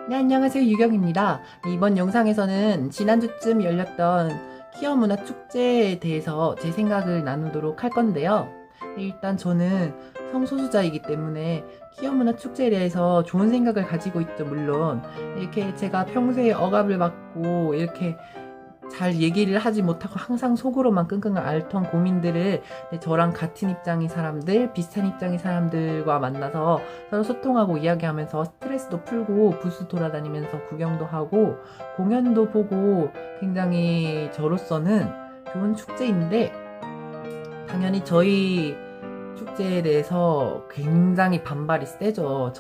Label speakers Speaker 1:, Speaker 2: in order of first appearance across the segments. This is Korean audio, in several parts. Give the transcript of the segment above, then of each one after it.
Speaker 1: 네, 안녕하세요. 유경입니다. 네, 이번 영상에서는 지난주쯤 열렸던 퀴어 문화 축제에 대해서 제 생각을 나누도록 할 건데요. 네, 일단 저는 성소수자이기 때문에 퀴어 문화 축제에 대해서 좋은 생각을 가지고 있죠. 물론 이렇게 제가 평소에 억압을 받고 이렇게 잘 얘기를 하지 못하고 항상 속으로만 끙끙 앓던 고민들을 저랑 같은 입장인 사람들, 비슷한 입장인 사람들과 만나서 서로 소통하고 이야기하면서 스트레스도 풀고 부스 돌아다니면서 구경도 하고 공연도 보고 굉장히 저로서는 좋은 축제인데, 당연히 저희 축제에 대해서 굉장히 반발이 세죠.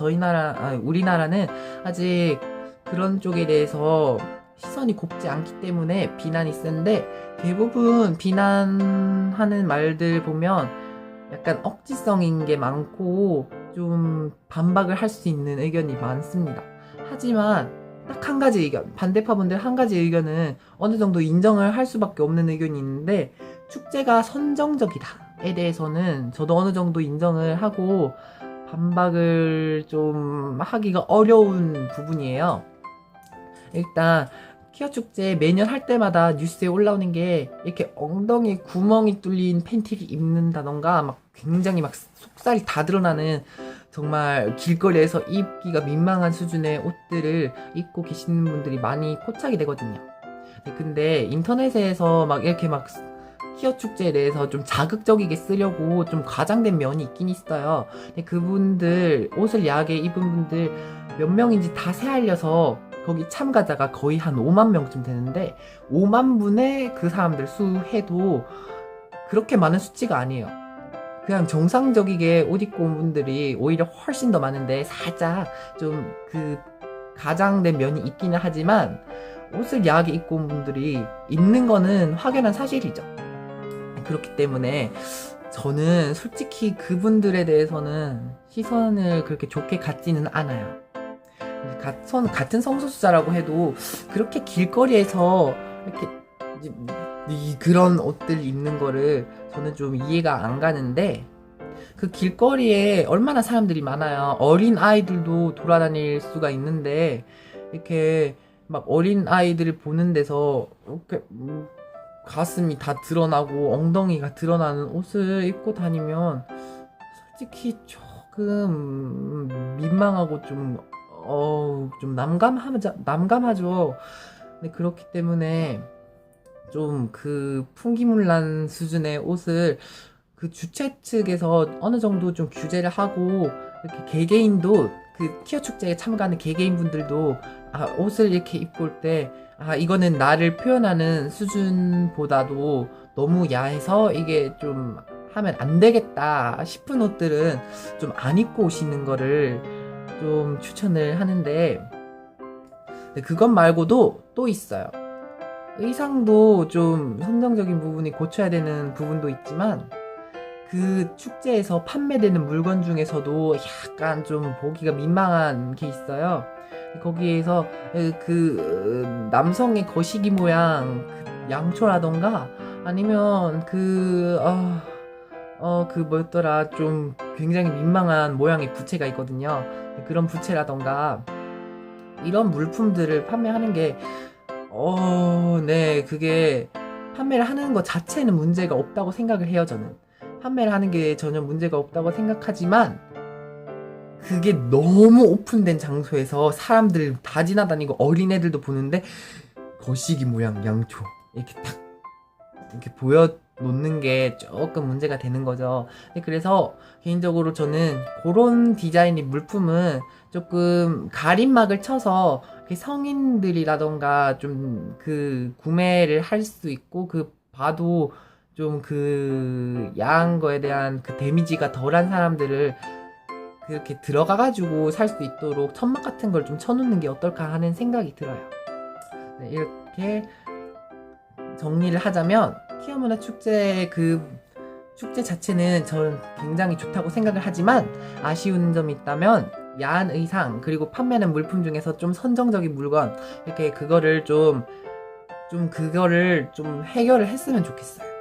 Speaker 1: 우리나라는 아직 그런 쪽에 대해서 시선이 곱지 않기 때문에 비난이 센데, 대부분 비난하는 말들 보면 약간 억지성인 게 많고 좀 반박을 할 수 있는 의견이 많습니다. 하지만 딱 한 가지 의견, 반대파분들 한 가지 의견은 어느 정도 인정을 할 수밖에 없는 의견이 있는데, 축제가 선정적이다에 대해서는 저도 어느 정도 인정을 하고 반박을 좀 하기가 어려운 부분이에요. 일단 퀴어 축제 매년 할 때마다 뉴스에 올라오는 게 이렇게 엉덩이에 구멍이 뚫린 팬티를 입는다던가 막 굉장히 막 속살이 다 드러나는, 정말 길거리에서 입기가 민망한 수준의 옷들을 입고 계시는 분들이 많이 포착이 되거든요. 근데 인터넷에서 막 이렇게 막 퀴어 축제에 대해서 좀 자극적이게 쓰려고 좀 과장된 면이 있긴 있어요. 근데 그분들, 옷을 야하게 입은 분들 몇 명인지 다 새알려서 거기 참가자가 거의 한 5만 명쯤 되는데, 5만 분의 그 사람들 수 해도 그렇게 많은 수치가 아니에요. 그냥 정상적이게 옷 입고 온 분들이 오히려 훨씬 더 많은데, 살짝 좀 그 가장된 면이 있기는 하지만 옷을 야하게 입고 온 분들이 있는 거는 확연한 사실이죠. 그렇기 때문에 저는 솔직히 그분들에 대해서는 시선을 그렇게 좋게 갖지는 않아요. 같은 성소수자라고 해도 그렇게 길거리에서 이렇게 그런 옷들 입는 거를 저는 좀 이해가 안 가는데, 그 길거리에 얼마나 사람들이 많아요. 어린 아이들도 돌아다닐 수가 있는데 이렇게 막 어린 아이들을 보는 데서 이렇게 가슴이 다 드러나고 엉덩이가 드러나는 옷을 입고 다니면 솔직히 조금 민망하고 좀 남감하죠. 근데 그렇기 때문에 좀 그 풍기문란 수준의 옷을 그 주최 측에서 어느 정도 좀 규제를 하고, 이렇게 개개인도 그 퀴어 축제에 참가하는 개개인 분들도 옷을 이렇게 입고 올 때 이거는 나를 표현하는 수준보다도 너무 야해서 이게 좀 하면 안 되겠다 싶은 옷들은 좀 안 입고 오시는 거를 좀 추천을 하는데, 그것 말고도 또 있어요. 의상도 좀 선정적인 부분이 고쳐야 되는 부분도 있지만, 그 축제에서 판매되는 물건 중에서도 약간 좀 보기가 민망한 게 있어요. 거기에서 그 남성의 거시기 모양 그 양초라던가, 아니면 그 뭐였더라, 좀 굉장히 민망한 모양의 부채가 있거든요. 그런 부채라던가 이런 물품들을 판매하는 게 네, 그게 판매를 하는 것 자체는 문제가 없다고 생각을 해요. 저는 판매를 하는 게 전혀 문제가 없다고 생각하지만, 그게 너무 오픈된 장소에서 사람들 다 지나다니고 어린애들도 보는데 거시기 모양 양초 이렇게 딱 이렇게 보여놓는 게 조금 문제가 되는 거죠. 그래서 개인적으로 저는 그런 디자인의 물품은 조금 가림막을 쳐서 성인들이라던가 좀 그 구매를 할 수 있고, 그 봐도 좀 그 야한 거에 대한 그 데미지가 덜한 사람들을 그렇게 들어가가지고 살 수 있도록 천막 같은 걸 좀 쳐놓는 게 어떨까 하는 생각이 들어요. 네, 이렇게 정리를 하자면 퀴어 문화 축제, 그 축제 자체는 저는 굉장히 좋다고 생각을 하지만, 아쉬운 점이 있다면 야한 의상, 그리고 판매하는 물품 중에서 좀 선정적인 물건, 이렇게 그거를 좀 해결을 했으면 좋겠어요.